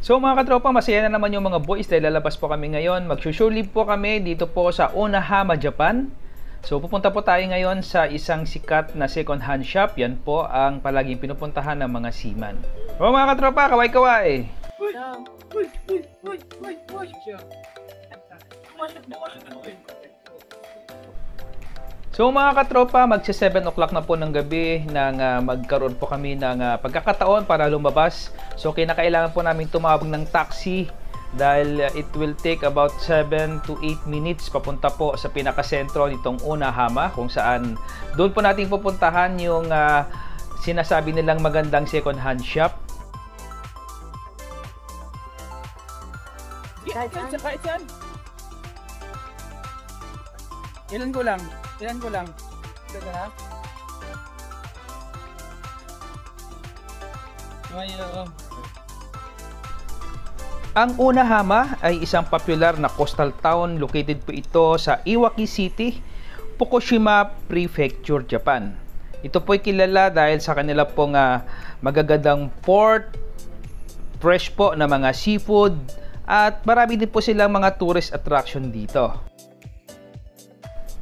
So mga katropa, masaya na naman yung mga boys dahil lalabas po kami ngayon. Mag-shore leave po kami dito po sa Onahama, Japan. So pupunta po tayo ngayon sa isang sikat na second hand shop. Yan po ang palaging pinupuntahan ng mga seaman. O mga katropa, kaway-kaway! So mga katropa, magsi 7 o'clock na po ng gabi nang magkaroon po kami ng pagkakataon para lumabas. So kinakailangan po namin tumawag ng taxi dahil it will take about 7 to 8 minutes papunta po sa pinakasentro nitong Onahama, kung saan doon po natin pupuntahan yung sinasabi nilang magandang second hand shop. Ilan ko lang? Ito na? Ang Onahama ay isang popular na coastal town. Located po ito sa Iwaki City, Fukushima Prefecture, Japan. Ito po ay kilala dahil sa kanila pong magagandang port, fresh po na mga seafood, at marami din po silang mga tourist attraction dito.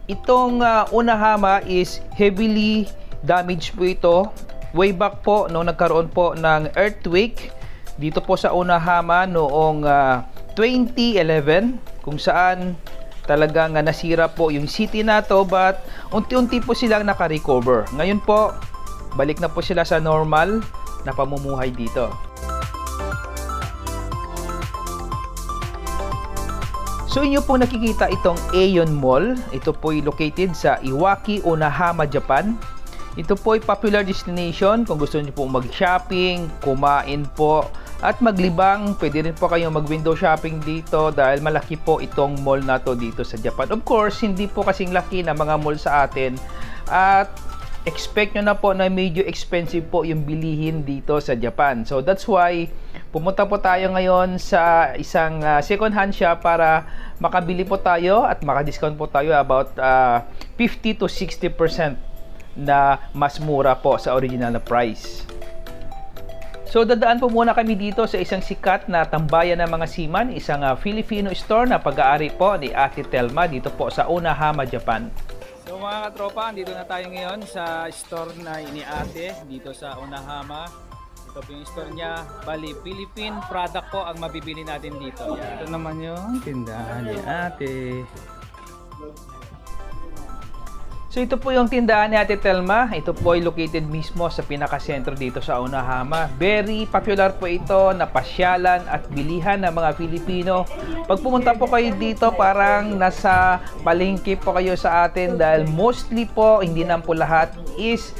Itong Onahama is heavily damaged po ito. Way back po nung nagkaroon po ng earthquake dito po sa Onahama noong 2011, kung saan talagang nasira po yung city na to, but unti-unti po silang naka-recover. Ngayon po, balik na po sila sa normal na pamumuhay dito. So inyo pong nakikita itong Aeon Mall. Ito po ay located sa Iwaki, Onahama, Japan. Ito po ay popular destination kung gusto niyo po mag-shopping, kumain po, at maglibang. Pwede rin po kayong mag-window shopping dito dahil malaki po itong mall na to dito sa Japan. Of course, hindi po kasing laki na mga mall sa atin. At expect nyo na po na medyo expensive po yung bilihin dito sa Japan. So that's why pumunta po tayo ngayon sa isang second hand shop para makabili po tayo at maka-discount po tayo about 50 to 60% na mas mura po sa original na price. So dadaan po muna kami dito sa isang sikat na tambayan ng mga seaman, isang Filipino store na pag-aari po ni Ate Telma dito po sa Onahama, Japan. So mga katropa, dito na tayo ngayon sa store na ni Ate dito sa Onahama. Ito po yung store niya. Bali, Philippine product po ang mabibili natin dito. Ito naman yung tindahan ni Ate. So ito po yung tindahan ni Ate Telma. Ito po ay located mismo sa pinakasentro dito sa Onahama. Very popular po ito na pasyalan at bilihan ng mga Pilipino. Pag pumunta po kayo dito, parang nasa palengke po kayo sa atin dahil mostly po, hindi naman po lahat, is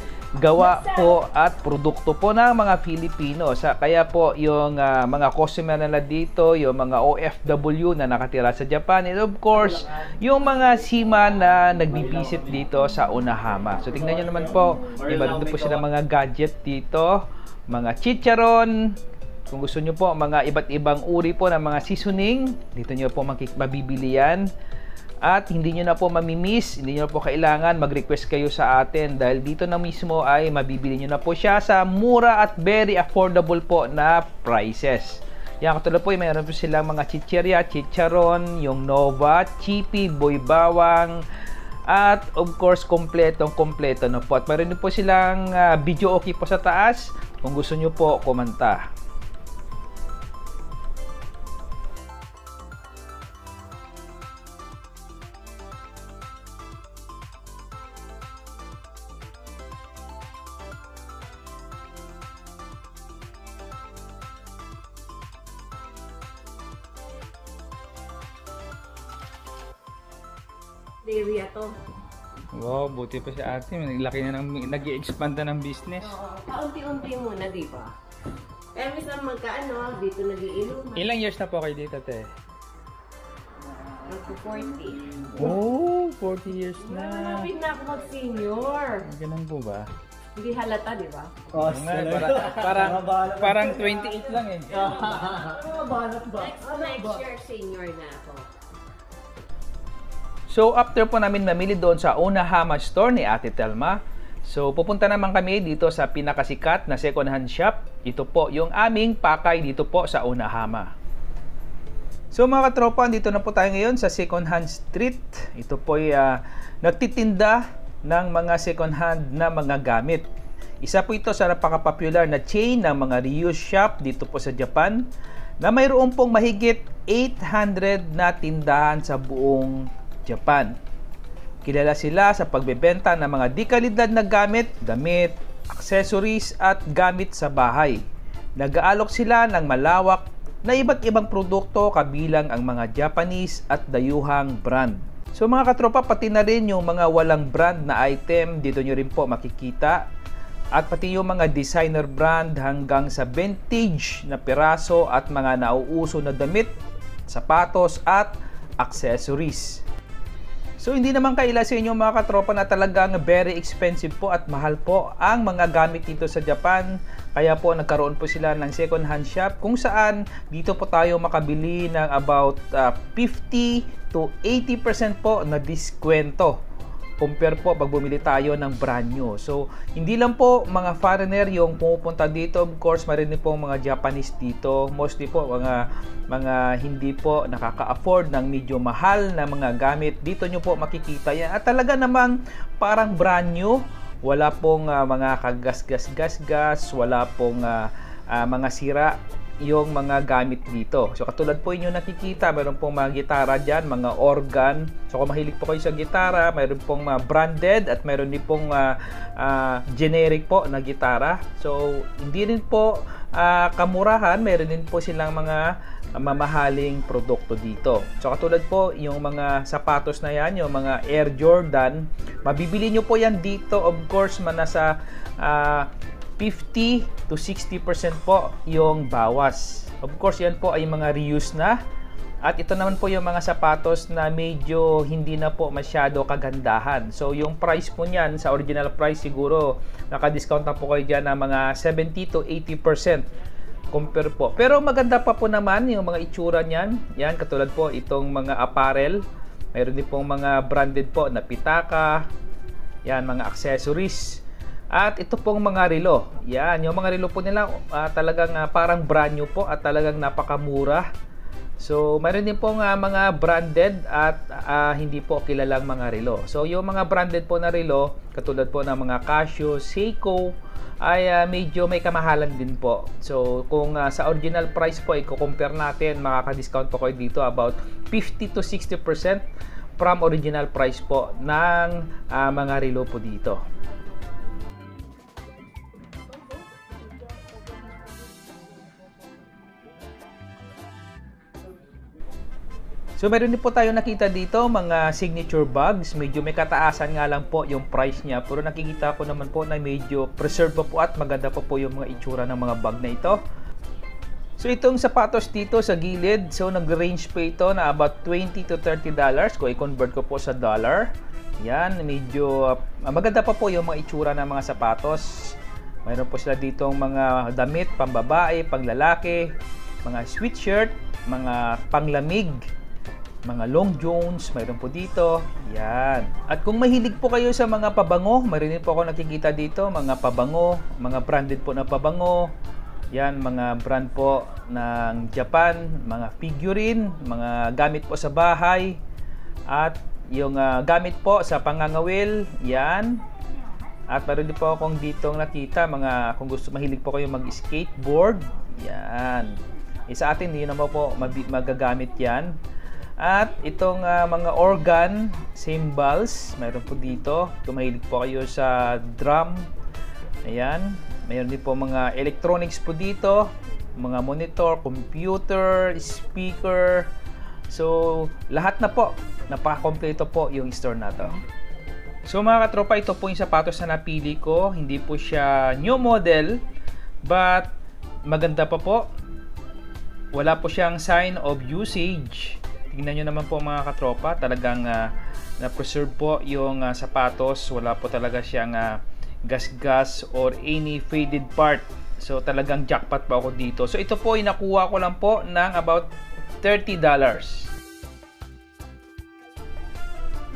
gawa po at produkto po ng mga Pilipino. Kaya po yung mga customer nila dito, yung mga OFW na nakatira sa Japan, and of course yung mga seaman na nagbibisit dito sa Onahama. So tingnan nyo naman po, may meron po sila mga gadget dito, mga chicharon. Kung gusto nyo po mga iba't ibang uri po ng mga seasoning, dito nyo po mabibili yan. At hindi nyo na po mamimiss, hindi nyo na po kailangan mag-request kayo sa atin dahil dito na mismo ay mabibili nyo na po siya sa mura at very affordable po na prices. Yan, katulad po, mayroon po silang mga chichirya, chicharon, yung Nova, Chippy, Boy Bawang, at of course, kompleto na po. At mayroon po silang video okay po sa taas kung gusto nyo po kumanta. Area to. Wow, buti pa si Ate. Naglaki na nag-i-expand na ng business. Oo, paunti-unti muna, di ba? Kaya minsan magkaano, dito nag-iinuman. Ilang years na po kayo dito, Te? Magpo 40. Oh, 40 years na. Malapit na ako mag-senior. Ganun po ba? Hindi halata, di ba? Oh, Parang 28 lang eh. Next year, senior na ako. So after po namin namili doon sa Onahama store ni Ate Telma, So, pupunta naman kami dito sa pinakasikat na second hand shop. Ito po yung aming pakay dito po sa Unahama. So, mga katropa, dito na po tayo ngayon sa second hand street. Ito po ay nagtitinda ng mga second hand na mga gamit. Isa po ito sa napaka-popular na chain ng mga reuse shop dito po sa Japan na mayroon pong mahigit 800 na tindahan sa buong Japan. Kilala sila sa pagbebenta ng mga dekalidad na gamit, damit, accessories at gamit sa bahay. Nag-aalok sila ng malawak na iba't ibang produkto kabilang ang mga Japanese at dayuhang brand. So mga katropa, pati na rin yung mga walang brand na item, dito nyo rin po makikita. At pati yung mga designer brand hanggang sa vintage na piraso at mga nauuso na damit, sapatos at accessories. So hindi naman kaila sa inyo mga katropa na talagang very expensive po at mahal po ang mga gamit dito sa Japan. Kaya po nagkaroon po sila ng second hand shop kung saan dito po tayo makabili ng about 50 to 80% po na diskwento. Compare po pag bumili tayo ng brand new. So, hindi lang po mga foreigner yung pumupunta dito. Of course, meron din po mga Japanese dito. Mostly po mga hindi po nakaka-afford ng medyo mahal na mga gamit. Dito nyo po makikita yan. At talaga namang parang brand new. Wala pong mga kagas-gas-gas-gas. Wala pong mga sira yung mga gamit dito. So katulad po inyo nakikita, mayroon pong mga gitara dyan, mga organ. So kung mahilig po kayo sa gitara, mayroon pong branded at mayroon din pong generic po na gitara. So hindi rin po kamurahan, mayroon din po silang mga mamahaling produkto dito. So katulad po yung mga sapatos na yan, yung mga Air Jordan, mabibili nyo po yan dito. Of course, nasa 50 to 60% po yung bawas. Of course, yan po ay mga reuse na. At ito naman po yung mga sapatos na medyo hindi na po masyado kagandahan. So, yung price po niyan, sa original price siguro, naka-discount na po kayo dyan ng mga 70 to 80% compare po. Pero maganda pa po naman yung mga itsura niyan. Yan, katulad po itong mga apparel. Mayroon din pong mga branded po na pitaka. Yan, mga accessories. At ito pong mga relo. Yan, yung mga relo po nila talagang parang brand new po at talagang napakamura. So, mayroon din pong mga branded at hindi po kilalang mga relo. So, yung mga branded po na relo, katulad po ng mga Casio, Seiko, ay medyo may kamahalan din po. So, kung sa original price po, i-compare natin, makaka-discount po kayo dito about 50 to 60% from original price po ng mga relo po dito. So meron din po tayo nakita dito mga signature bags. Medyo may kataasan nga lang po yung price niya. Pero nakikita ko naman po na medyo preserve pa po at maganda pa po yung mga itsura ng mga bag na ito. So itong sapatos dito sa gilid, so nag-range po ito na about 20 to 30 dollars. Kung i-convert ko po sa dollar, yan, medyo maganda pa po yung mga itsura ng mga sapatos. Mayroon po sila ditong mga damit, pambabae, panglalaki, mga sweatshirt, mga panglamig, mga long johns, mayroon po dito. Yan. At kung mahilig po kayo sa mga pabango, mayroon po ako nakikita dito, mga pabango, mga branded po na pabango. Yan, mga brand po ng Japan, mga figurine, mga gamit po sa bahay. At yung gamit po sa pangangawil, yan. At mayroon din po akong dito nakita, mga kung gusto mahilig po kayo mag-skateboard, yan. Sa atin, hindi naman po magagamit yan. At itong mga organ, cymbals, mayroon po dito. Kung mahilig po kayo sa drum, ayan. Mayroon din po mga electronics po dito, mga monitor, computer, speaker. So, lahat na po, napaka-kompleto po yung store na to. So mga katropa, ito po yung sapatos na napili ko. Hindi po siya new model, but maganda pa po. Wala po siyang sign of usage. Tingnan nyo naman po mga katropa, talagang na-preserve po yung sapatos. Wala po talaga siyang gas-gas or any faded part. So talagang jackpot po ako dito. So ito po, inakuha ko lang po ng about $30.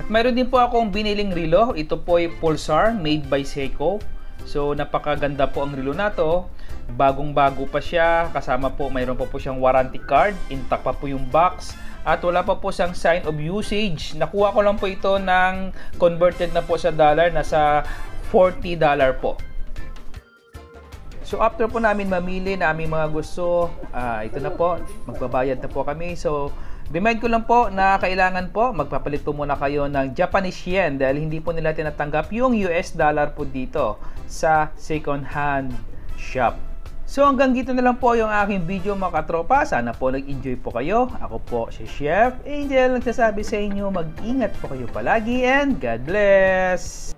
At mayroon din po akong biniling relo. Ito po ay Pulsar made by Seiko. So napakaganda po ang relo na to. Bagong-bago pa siya. Kasama po, mayroon po siyang warranty card. Intact pa po yung box. At wala pa po siyang sign of usage. Nakuha ko lang po ito ng converted na po sa dollar. Nasa $40 po. So after po namin mamili na aming mga gusto, ito na po, magbabayad na po kami. So remind ko lang po na kailangan po magpapalit po muna kayo ng Japanese yen dahil hindi po nila tinatanggap yung US dollar po dito sa second hand shop. So hanggang dito na lang po yung aking video mga katropa. Sana po nag-enjoy po kayo. Ako po si Chef Angel nagsasabi sa inyo, mag-ingat po kayo palagi and God bless!